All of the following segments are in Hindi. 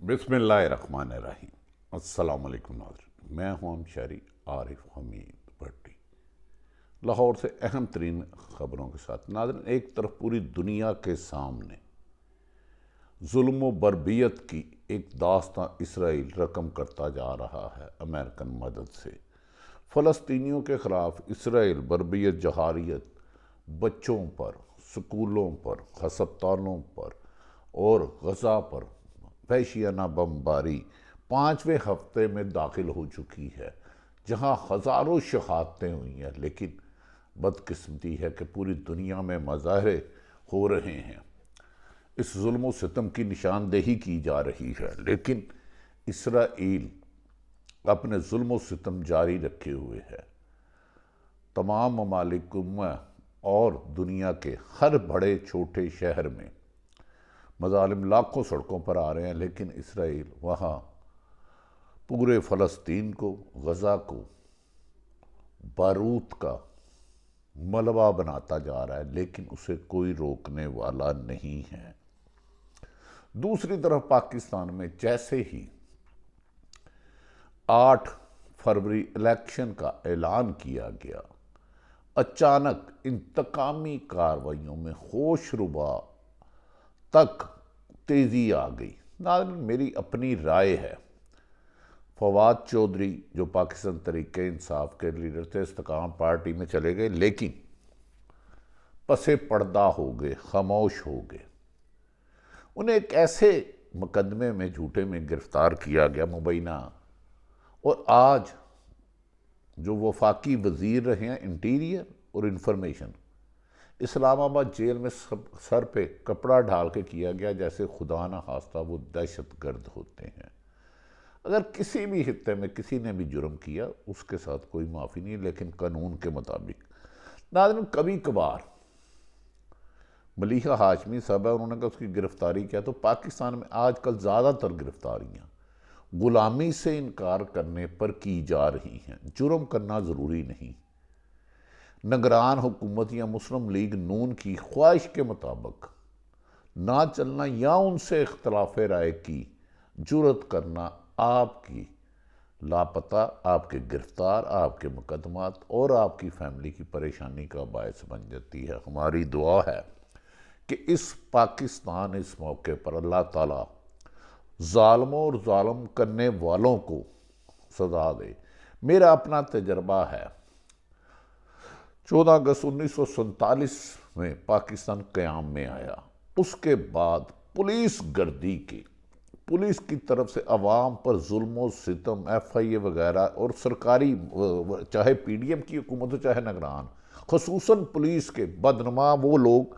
बिस्मिल्लाहिर्रहमानिर्रहीम। अस्सलाम वालेकुम नाज़रीन, मैं हूं शहरी आरिफ हमीद भट्टी, लाहौर से अहम तरीन ख़बरों के साथ। नाज़रीन, एक तरफ पूरी दुनिया के सामने जुल्म व बर्बियत की एक दास्तां इसराइल रकम करता जा रहा है अमेरिकन मदद से। फ़लस्तीनियों के ख़िलाफ़ इसराइल बर्बियत, जहारियत बच्चों पर, स्कूलों पर, हस्पतालों पर और गज़ा पर वहशियाना बमबारी 5वें हफ्ते में दाखिल हो चुकी है, जहां हज़ारों शहादतें हुई हैं। लेकिन बदकिस्मती है कि पूरी दुनिया में मज़ाहरे हो रहे हैं, इस जुल्म सितम की निशानदेही की जा रही है। लेकिन इसराइल अपने जुल्म सितम जारी रखे हुए है। तमाम ममालिक और दुनिया के हर बड़े छोटे शहर में मज़ालिम लाखों सड़कों पर आ रहे हैं, लेकिन इसराइल वहाँ पूरे फ़लस्तीन को, गज़ा को बारूद का मलबा बनाता जा रहा है, लेकिन उसे कोई रोकने वाला नहीं है। दूसरी तरफ पाकिस्तान में जैसे ही 8 फरवरी इलेक्शन का ऐलान किया गया, अचानक इंतकामी कार्रवाइयों में होशरुबा तक तेज़ी आ गई। नाज़रीन, मेरी अपनी राय है, फवाद चौधरी जो पाकिस्तान तहरीक इंसाफ के लीडर थे, इस्तेकाम पार्टी में चले गए, लेकिन पसे पर्दा हो गए, खामोश हो गए। उन्हें एक ऐसे मुकदमे में, झूठे में गिरफ्तार किया गया मुबैना, और आज जो वफाकी वज़ीर रहे हैं इंटीरियर और इंफॉर्मेशन, इस्लामाबाद जेल में सर पे कपड़ा ढाल के किया गया, जैसे खुदा न खास्ता वो दहशत गर्द होते हैं। अगर किसी भी हिस्से में किसी ने भी जुर्म किया, उसके साथ कोई माफ़ी नहीं, लेकिन कानून के मुताबिक। नाज़रीन, कभी कभार मलिहा हाशमी साहब है, उन्होंने कहा उसकी गिरफ्तारी किया, तो पाकिस्तान में आजकल ज़्यादातर गिरफ्तारियाँ गुलामी से इनकार करने पर की जा रही हैं। जुर्म करना ज़रूरी नहीं। निगरान हुकूमत या मुस्लिम लीग नून की ख्वाहिश के मुताबिक ना चलना या उनसे इख्तलाफ राय की जुर्रत करना आपकी लापता, आपके गिरफ्तार, आपके मुकदमात और आपकी फैमिली की परेशानी का बायस बन जाती है। हमारी दुआ है कि इस पाकिस्तान इस मौके पर अल्लाह ताला ज़ालिमों और ज़ालिम करने वालों को सज़ा दे। मेरा अपना तजर्बा है, 14 अगस्त 1947 में पाकिस्तान क़याम में आया। उसके बाद पुलिस गर्दी की, पुलिस की तरफ से अवाम पर जुल्म सितम, FIA वगैरह, और सरकारी चाहे PDM की हुकूमत हो चाहे निगरान, खसूसन पुलिस के बदनमा वो लोग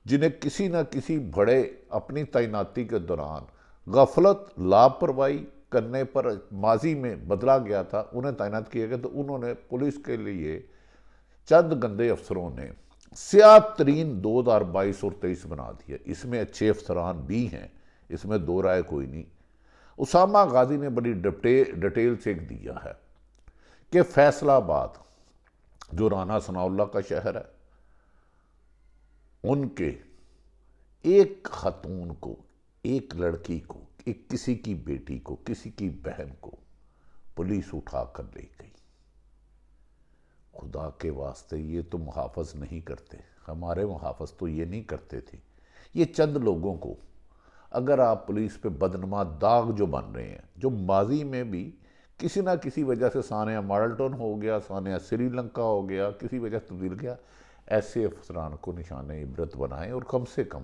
जिन्हें किसी न किसी बड़े अपनी तैनाती के दौरान गफलत, लापरवाही करने पर माजी में बदला गया था, उन्हें तैनात किया गया। तो उन्होंने पुलिस के लिए चंद गंदे अफसरों ने स्याह तरीन 2022 और 23 बना दिया। इसमें अच्छे अफसरान भी हैं, इसमें दो राय कोई नहीं। उसामा गाजी ने बड़ी डिटेल से एक दिया है कि फैसलाबाद जो राना सनाउल्लाह का शहर है, उनके एक खातून को, एक लड़की को, एक किसी की बेटी को, किसी की बहन को पुलिस उठा कर ले गई। खुदा के वास्ते ये तो मुहाफ़िज़ नहीं करते, हमारे मुहाफ़िज़ तो ये नहीं करते थे। ये चंद लोगों को अगर आप पुलिस पे बदनमा दाग जो बन रहे हैं, जो माजी में भी किसी ना किसी वजह से, सानिया मॉडल टाउन हो गया, सानिया श्रीलंका हो गया, किसी वजह से तब्दील गया, ऐसे अफसरान को निशान इबरत बनाएं और कम से कम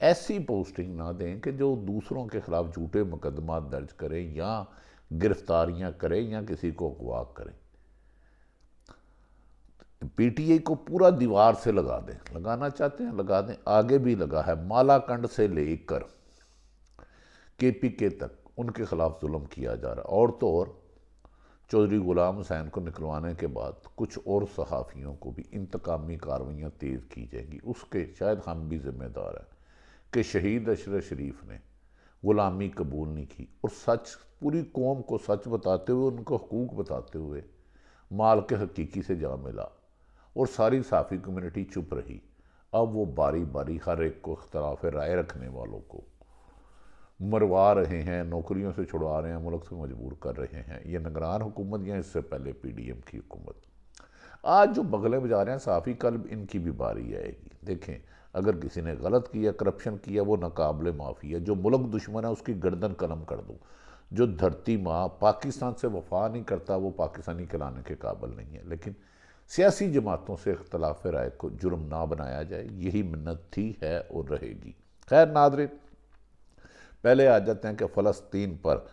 ऐसी पोस्टिंग ना दें कि जो दूसरों के खिलाफ झूठे मुकदमा दर्ज करें या गिरफ्तारियां करें या किसी को अगवा करें। PTI को पूरा दीवार से लगा दें, लगाना चाहते हैं लगा दें, आगे भी लगा है। मालाकंड से लेकर KPK तक उनके खिलाफ जुल्म किया जा रहा है। और तो और चौधरी गुलाम हुसैन को निकलवाने के बाद कुछ और सहाफ़ियों को भी इंतकामी कार्रवाइयाँ तेज़ की जाएंगी। उसके शायद हम भी जिम्मेदार हैं कि शहीद अशरफ शरीफ ने ग़ुलामी कबूल नहीं की, और सच, पूरी कौम को सच बताते हुए, उनको हकूक़ बताते हुए माल के हकीकी से जा मिला, और सारी साफ़ी कम्युनिटी चुप रही। अब वो बारी बारी हर एक को इख्तलाफ राय रखने वालों को मरवा रहे हैं, नौकरियों से छुड़वा रहे हैं, मुल्क से मजबूर कर रहे हैं। ये निगरान हुकूमत या इससे पहले PDM की हुकूमत। आज जो बगले बजा रहे हैं साफ़ी, कल इनकी भी बारी आएगी। देखें, अगर किसी ने गलत किया, करप्शन किया, वो नाकाबिले माफ़ी है। जो मुल्क दुश्मन है उसकी गर्दन कलम कर दो। जो धरती माँ पाकिस्तान से वफा नहीं करता वो पाकिस्तानी कहलाने के काबिल नहीं है। लेकिन सियासी जमातों से इख्तलाफ राय को जुर्म ना बनाया जाए, यही मिन्नत थी, है और रहेगी। खैर नाज़रीन, पहले आ जाते हैं कि फ़लस्तीन पर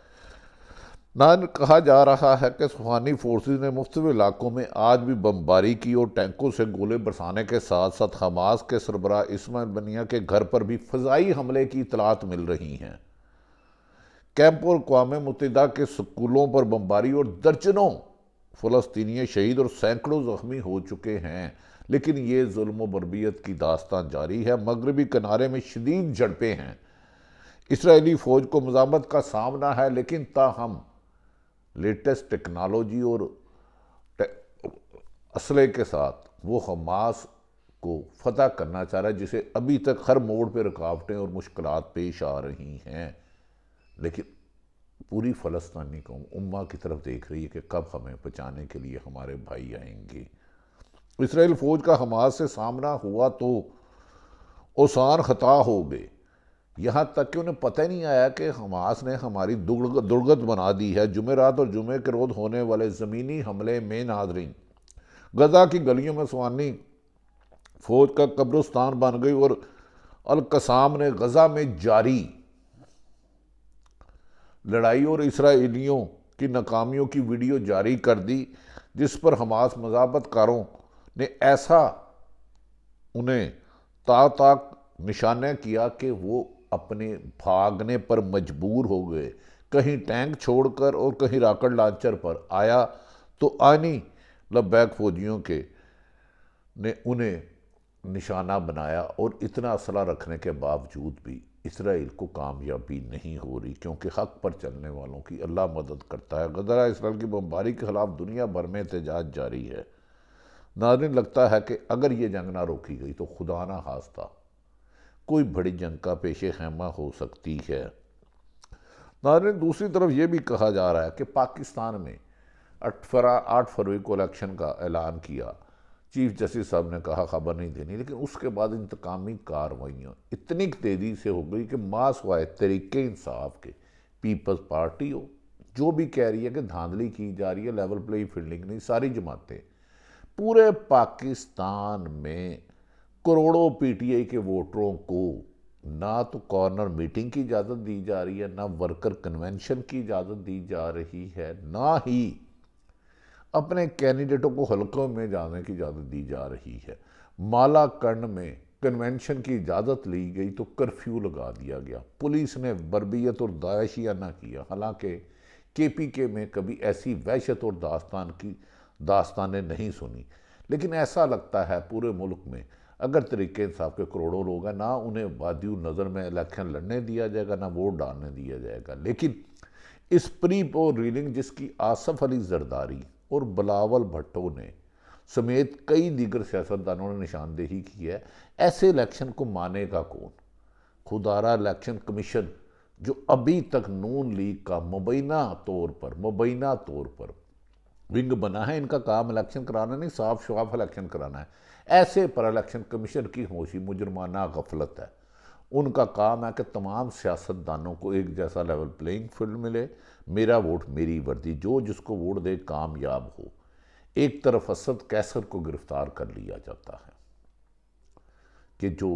कहा जा रहा है कि सुहानी फोर्सेस ने मुख्तलिफ इलाकों में आज भी बमबारी की और टैंकों से गोले बरसाने के साथ साथ हमास के सरबराह इस्माइल बनिया के घर पर भी फ़ज़ाई हमले की इतलात मिल रही हैं। कैंप और अक़वाम मुत्तहिदा के स्कूलों पर बमबारी और दर्जनों फ़लस्तीनी शहीद और सैकड़ों ज़ख्मी हो चुके हैं। लेकिन ये जुल्म व बर्बियत की दास्तान जारी है। मगरबी किनारे में शदीद झड़पें हैं। इसराइली फ़ौज को मज़ामत का सामना है, लेकिन ताहम लेटेस्ट टेक्नोलॉजी और असले के साथ वो हमास को फतह करना चाह रहा है, जिसे अभी तक हर मोड़ पर रुकावटें और मुश्किलात पेश आ रही हैं। लेकिन पूरी फ़लस्तीनी कौम उम्मा की तरफ देख रही है कि कब हमें बचाने के लिए हमारे भाई आएंगे। इसराइल फ़ौज का हमास से सामना हुआ तो आसान ख़ता हो गए, यहाँ तक कि उन्हें पता ही नहीं आया कि हमास ने हमारी दुर्गत बना दी है। जुमेरात और जुमे के रोज़ होने वाले ज़मीनी हमले में नाज़रीन, गजा की गलियों में सुहानी फ़ौज का कब्रिस्तान बन गई और अल-कसाम ने गजा में जारी लड़ाई और इसराइलियों की नाकामियों की वीडियो जारी कर दी, जिस पर हमास मज़ाबतकारों ने ऐसा उन्हें ताक निशाना किया कि वो अपने भागने पर मजबूर हो गए। कहीं टैंक छोड़कर और कहीं रॉकेट लॉन्चर पर आया तो आनी लब्बैक फौजियों के ने उन्हें निशाना बनाया। और इतना असला रखने के बावजूद भी इसराइल को कामयाबी नहीं हो रही, क्योंकि हक़ पर चलने वालों की अल्लाह मदद करता है। गदरा इसराइल की बमबारी के ख़िलाफ़ दुनिया भर में एहतजाज जारी है। नाज़रीन, लगता है कि अगर ये जंग ना रोकी गई तो खुदा ना खास्ता कोई बड़ी जंग का पेशे खैमा हो सकती है। नाज़रीन, दूसरी तरफ ये भी कहा जा रहा है कि पाकिस्तान में 8 फरवरी को इलेक्शन का ऐलान किया। चीफ जस्टिस साहब ने कहा खबर नहीं देनी, लेकिन उसके बाद इंतकामी कार्रवाइयाँ इतनी तेज़ी से हो गई कि मास वाए तरीके इंसाफ के पीपल्स पार्टी हो, जो भी कह रही है कि धांधली की जा रही है, लेवल प्ले फील्डिंग नहीं, सारी जमातें पूरे पाकिस्तान में करोड़ों PTI के वोटरों को ना तो कॉर्नर मीटिंग की इजाज़त दी जा रही है, ना वर्कर कन्वेंशन की इजाज़त दी जा रही है, ना ही अपने कैंडिडेटों को हलकों में जाने की इजाज़त दी जा रही है। मालाकंड में कन्वेंशन की इजाज़त ली गई तो कर्फ्यू लगा दिया गया। पुलिस ने बर्बियत और दायशियाना किया, हालांकि KPK में कभी ऐसी वहशत और दास्तानें नहीं सुनी। लेकिन ऐसा लगता है पूरे मुल्क में अगर तरीके इंसाफ के करोड़ों लोग हैं, ना उन्हें वादी नज़र में इलेक्शन लड़ने दिया जाएगा, ना वोट डालने दिया जाएगा। लेकिन इस प्री पोल रीलिंग जिसकी आसफ अली जरदारी और बिलावल भुट्टो ने समेत कई दीगर सियासतदानों ने निशानदेही की है, ऐसे इलेक्शन को मानेगा कौन? खुदारा इलेक्शन कमीशन जो अभी तक नून लीग का मुबैना तौर पर विंग बना है, इनका काम इलेक्शन कराना नहीं, साफ शफाफ इलेक्शन कराना है। ऐसे पर इलेक्शन कमीशन की होशी मुजरमाना गफलत है। उनका काम है कि तमाम सियासतदानों को एक जैसा लेवल प्लेइंग फील्ड मिले, मेरा वोट मेरी वर्दी, जो जिसको वोट दे कामयाब हो। एक तरफ असद कैसर को गिरफ्तार कर लिया जाता है कि जो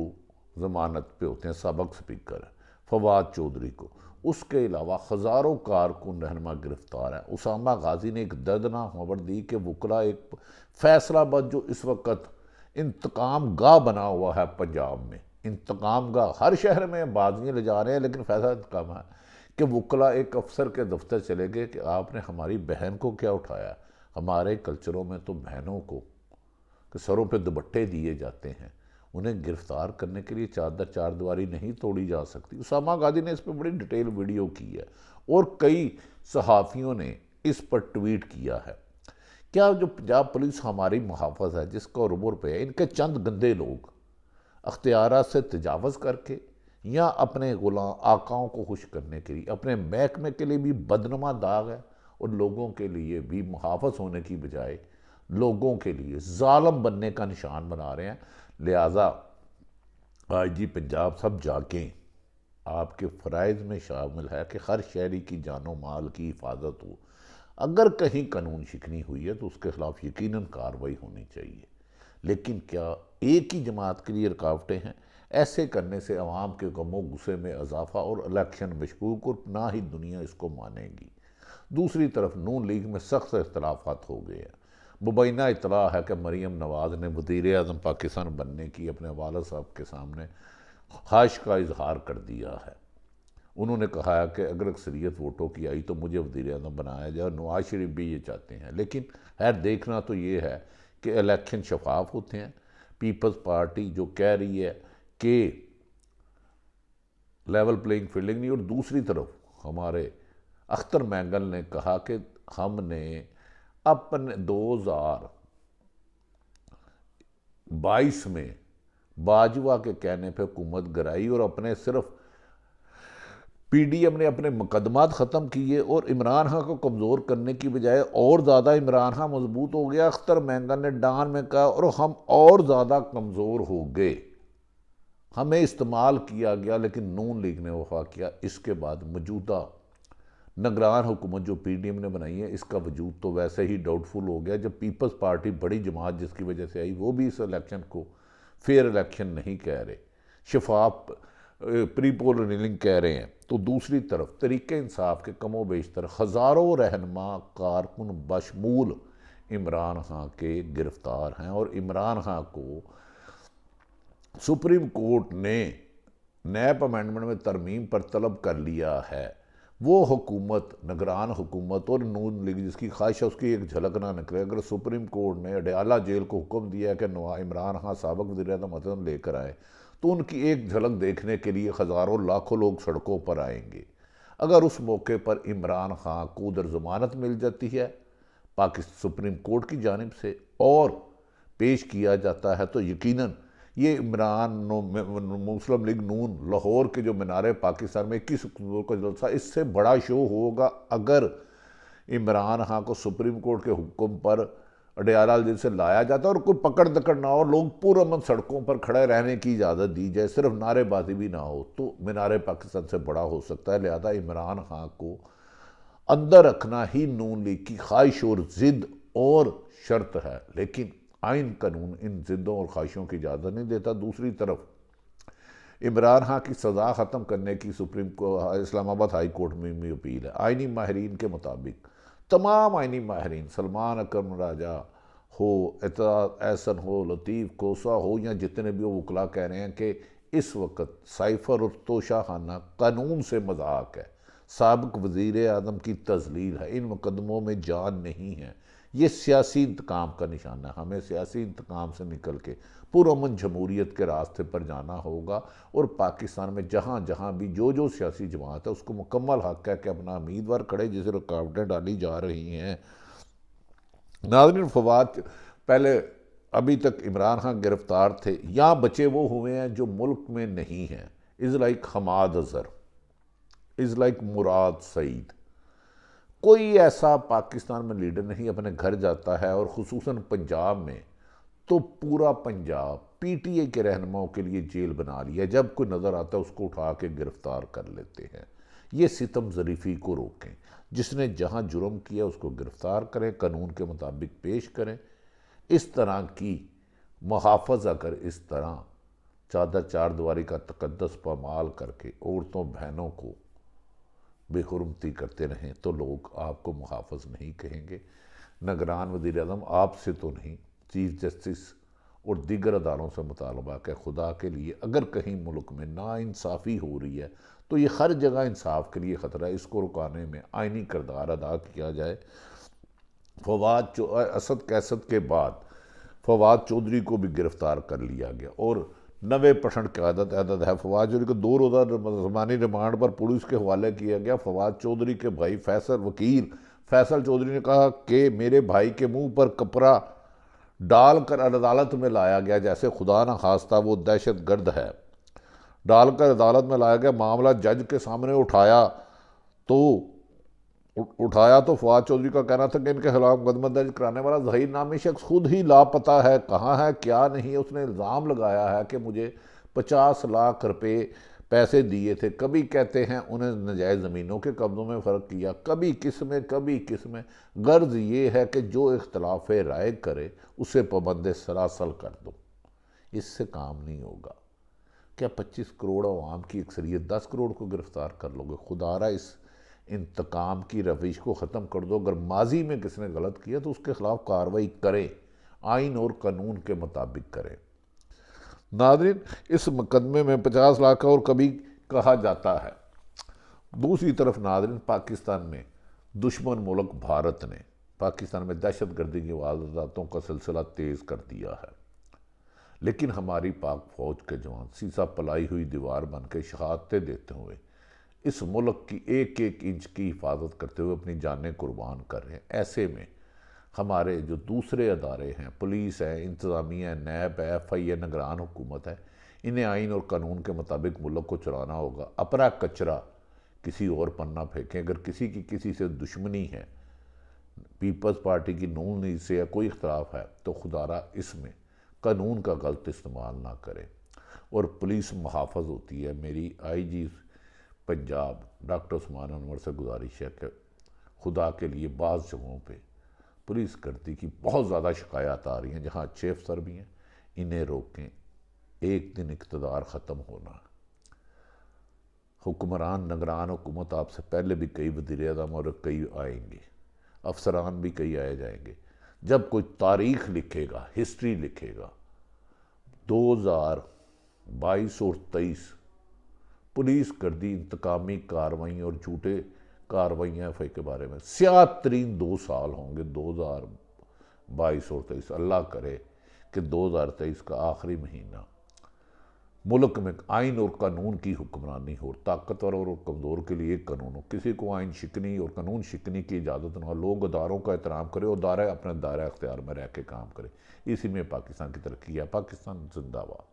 ज़मानत पे होते हैं, सबक स्पीकर फवाद चौधरी को, उसके अलावा हज़ारों कारकुन रहनुमा गिरफ्तार है। उसामा गाजी ने एक दर्दनाक खबर दी कि वकला एक फैसलाबाद जो इस वक्त इंतकाम गाह बना हुआ है पंजाब में, इंतकाम गाह हर शहर में बाजियाँ ले जा रहे हैं, लेकिन फैसला इंतकाम है कि वकला एक अफसर के दफ्तर चले गए कि आपने हमारी बहन को क्या उठाया। हमारे कल्चरों में तो बहनों को कि सरों पे दुपट्टे दिए जाते हैं, उन्हें गिरफ्तार करने के लिए चार दीवारी नहीं तोड़ी जा सकती। उसामा गाजी ने इस पर बड़ी डिटेल वीडियो की है और कई सहाफ़ियों ने इस पर ट्वीट किया है। क्या जो पंजाब पुलिस हमारी मुहाफ़ज़ है, जिसका रुबुर पे है, इनके चंद गंदे लोग अख्तियारात से तजावज़ करके या अपने गुलाम आकाओं को खुश करने के लिए, अपने महकमे के लिए भी बदनुमा दाग है और लोगों के लिए भी मुहाफ़िज़ होने की बजाय लोगों के लिए जालिम बनने का निशान बना रहे हैं। लिहाजा आईजी पंजाब सब जाकें, आपके फ़राइज़ में शामिल है कि हर शहरी की जानो माल की हिफाजत हो। अगर कहीं कानून शिकनी हुई है तो उसके खिलाफ यकीनन कार्रवाई होनी चाहिए। लेकिन क्या एक ही जमात के लिए रुकावटें हैं? ऐसे करने से अवाम के गमो गुस्से में इजाफा और इलेक्शन मशकूक, और ना ही दुनिया इसको मानेगी। दूसरी तरफ नून लीग में सख्त इख्तलाफात हो गए हैं। मुबैना इतला है कि मरीम नवाज़ ने वज़ीर आज़म पाकिस्तान बनने की अपने वालिद साहब के सामने ख्वाहिश का इजहार कर दिया है। उन्होंने कहा है कि अगर अक्सरियत वोटों की आई तो मुझे वज़ीर आज़म बनाया जाए, और नवाज शरीफ भी ये चाहते हैं। लेकिन खैर देखना तो ये है कि इलेक्शन शफाफ होते हैं। पीपल्स पार्टी जो कह रही है कि लेवल प्लेइंग फील्डिंग नहीं, और दूसरी तरफ हमारे अख्तर मैंगल ने कहा कि हमने अपने 2022 में बाजवा के कहने पर हुकूमत गिराई और अपने सिर्फ पीडीएम ने अपने मुकदमात ख़त्म किए और इमरान खान को कमज़ोर करने की बजाय और ज़्यादा इमरान खान मजबूत हो गया। अख्तर मैंगल ने डान में कहा और हम और ज़्यादा कमज़ोर हो गए, हमें इस्तेमाल किया गया। लेकिन नून लीग ने वफा किया। इसके बाद मौजूदा निगरान हुकूमत जो पीडीएम ने बनाई है, इसका वजूद तो वैसे ही डाउटफुल हो गया। जब पीपल्स पार्टी बड़ी जमात जिसकी वजह से आई, वो भी इस इलेक्शन को फेयर इलेक्शन नहीं कह रहे, शफाफ प्री पोल रिनिंग कह रहे हैं, तो दूसरी तरफ तरीके इंसाफ के कमो बेशतर हज़ारों रहनुमा कारकुन बशमूल इमरान खान के गिरफ्तार हैं। और इमरान खान को सुप्रीम कोर्ट ने नैप अमेंडमेंट में तरमीम पर तलब कर लिया है। वो हुकूमत, निगरान हुकूमत और नून लीग जिसकी ख्वाहिश है उसकी एक झलक ना निकले। अगर सुप्रीम कोर्ट ने अडयाला जेल को हुक्म दिया है कि इमरान खान साबिक वज़ीर-ए-आज़म मसलन लेकर आए, तो उनकी एक झलक देखने के लिए हज़ारों लाखों लोग सड़कों पर आएंगे। अगर उस मौके पर इमरान खान को उधर ज़मानत मिल जाती है पाकिस्तान सुप्रीम कोर्ट की जानिब से और पेश किया जाता है, तो यकीनन ये इमरान मुस्लिम लीग नून लाहौर के जो मीनार पाकिस्तान में 21 अक्टूबर का जलसा, इससे बड़ा शो होगा अगर इमरान खान को सुप्रीम कोर्ट के हुक्म पर अडयाला जेल से लाया जाता है और कोई पकड़ दकड़ ना हो, लोग पुरअमन सड़कों पर खड़े रहने की इजाज़त दी जाए, सिर्फ नारेबाजी भी ना हो, तो मीनार पाकिस्तान से बड़ा हो सकता है। लिहाजा इमरान खान को अंदर रखना ही नून लीग की ख्वाहिश और ज़िद और शर्त है। लेकिन आइन कानून इन ज़िद्दों और ख्वाहिशों की इजाज़त नहीं देता। दूसरी तरफ इमरान खान की सज़ा ख़त्म करने की supreme court Islamabad high court में भी अपील है। आइनी माहिरीन के मुताबिक तमाम आइनी माहिरीन, सलमान अकरम राजा हो, एतराज़ एहसन हो, लतीफ़ कोसा हो, या जितने भी वो वकला कह रहे हैं कि इस वक्त साइफ़र और तोशाखाना कानून से मजाक है, साबिक वज़ीर आज़म की तज़लील है, इन मुकदमों में जान नहीं है। ये सियासी इंतकाम का निशाना है। हमें सियासी इंतकाम से निकल के पुरअमन जमहूरियत के रास्ते पर जाना होगा और पाकिस्तान में जहाँ जहाँ भी जो सियासी जमात है उसको मुकम्मल हक़ है कि अपना उम्मीदवार खड़े, जिसे रुकावटें डाली जा रही हैं। नाज़रीन, फवाद पहले अभी तक इमरान खान गिरफ्तार थे, यहाँ बचे वो हुए हैं जो मुल्क में नहीं हैं। Is like Hammad Azhar, is like Murad Saeed. कोई ऐसा पाकिस्तान में लीडर नहीं अपने घर जाता है, और ख़ुसूसन पंजाब में तो पूरा पंजाब पीटीए के रहनुमाओं के लिए जेल बना लिया। जब कोई नज़र आता है उसको उठा के गिरफ्तार कर लेते हैं। ये सितम ज़रीफ़ी को रोकें, जिसने जहाँ जुर्म किया उसको गिरफ्तार करें, कानून के मुताबिक पेश करें। इस तरह की मुहाफ़ज़ अगर इस तरह चादर चार दीवारी का तकद्दस पामाल करके औरतों बहनों को बेहुरमती करते रहें तो लोग आपको मुहाफ़िज़ नहीं कहेंगे। निगरान वज़ीर-ए-आज़म आपसे तो नहीं, चीफ जस्टिस और दीगर अदालों से मुतालबा कि खुदा के लिए अगर कहीं मुल्क में नाइंसाफ़ी हो रही है तो ये हर जगह इंसाफ के लिए ख़तरा है, इसको रुकाने में आइनी किरदार अदा किया जाए। फवाद असद कैसद के बाद फवाद चौधरी को भी गिरफ़्तार कर लिया गया और 90% की आदत है। फवाद चौधरी को 2 रोज़ा ज़मानी रिमांड पर पुलिस के हवाले किया गया। फवाद चौधरी के भाई वकील फैसल चौधरी ने कहा कि मेरे भाई के मुंह पर कपड़ा डालकर अदालत में लाया गया, जैसे खुदा न खास्ता वो दहशत गर्द है। डालकर अदालत में लाया गया, मामला जज के सामने उठाया तो फवाद चौधरी का कहना था कि इनके खिलाफ मुकदमा दर्ज कराने वाला ज़हीर नामी शख्स खुद ही लापता है, कहाँ है क्या नहीं है। उसने इल्ज़ाम लगाया है कि मुझे 50 लाख रुपए पैसे दिए थे, कभी कहते हैं उन्हें नजायज़ ज़मीनों के कब्ज़ों में फ़र्क किया, कभी किस में कभी किस में। गर्ज ये है कि जो इख्तलाफ राय करे उसे पाबंद सरासल कर दो, इससे काम नहीं होगा। क्या 25 करोड़ अवाम की अक्सरियत 10 करोड़ को गिरफ्तार कर लोगे? खुदारा इस इंतकाम की रविश को ख़त्म कर दो। अगर माजी में किसने गलत किया तो उसके खिलाफ कार्रवाई करें, आइन और कानून के मुताबिक करें। नाज़रीन, इस मुकदमे में 50 लाख और कभी कहा जाता है। दूसरी तरफ नाज़रीन, पाकिस्तान में दुश्मन मुल्क भारत ने पाकिस्तान में दहशत गर्दी की वारदातों का सिलसिला तेज़ कर दिया है, लेकिन हमारी पाक फ़ौज के जवान सीसा पलाई हुई दीवार बन के शहादतें देते हुए इस मुल्क की एक एक इंच की हिफाजत करते हुए अपनी जानें कुर्बान कर रहे हैं। ऐसे में हमारे जो दूसरे अदारे हैं, पुलिस है, इंतज़ामिया है, नैब है, FI है, निगरान हुकूमत है, इन्हें आइन और कानून के मुताबिक मुल्क को चलाना होगा। अपना कचरा किसी और पर ना फेंकें। अगर किसी की किसी से दुश्मनी है, पीपल्स पार्टी की नून लीग से या कोई इख्तलाफ है, तो खुदारा इसमें कानून का गलत इस्तेमाल ना करें। और पुलिस मुहाफ़िज़ होती है। मेरी IG पंजाब डॉक्टर उस्मान अनवर से गुजारिश है कि खुदा के लिए बाज़ जगहों पे पुलिस गर्दी की बहुत ज़्यादा शिकायत आ रही हैं, जहाँ अच्छे अफसर भी हैं, इन्हें रोकें। एक दिन इक़्तिदार ख़त्म होना। हुक्मरान निगरान हुकूमत आपसे पहले भी कई वज़ीर-ए-आज़म और कई आएंगे, अफसरान भी कई आए जाएंगे। जब कोई तारीख़ लिखेगा, हिस्ट्री लिखेगा, 2022 और 23 पुलिस गर्दी, इंतकामी कार्रवाई और झूठे कार्रवाइयाँ FI के बारे में स्याह तरीन 2 साल होंगे, 2022 और 23। अल्लाह करे कि 2023 का आखिरी महीना मुल्क में आइन और कानून की हुक्मरानी हो। ताकतवर और कमज़ोर के लिए एक कानून हो। किसी को आइन शिकनी और कानून शिकनी की इजाज़त ना हो। लोग अदारों का एहतराम करें और दायरा अपने दायरा अख्तियार में रह के काम करें। इसी में पाकिस्तान की तरक्की है। पाकिस्तान जिंदाबाद।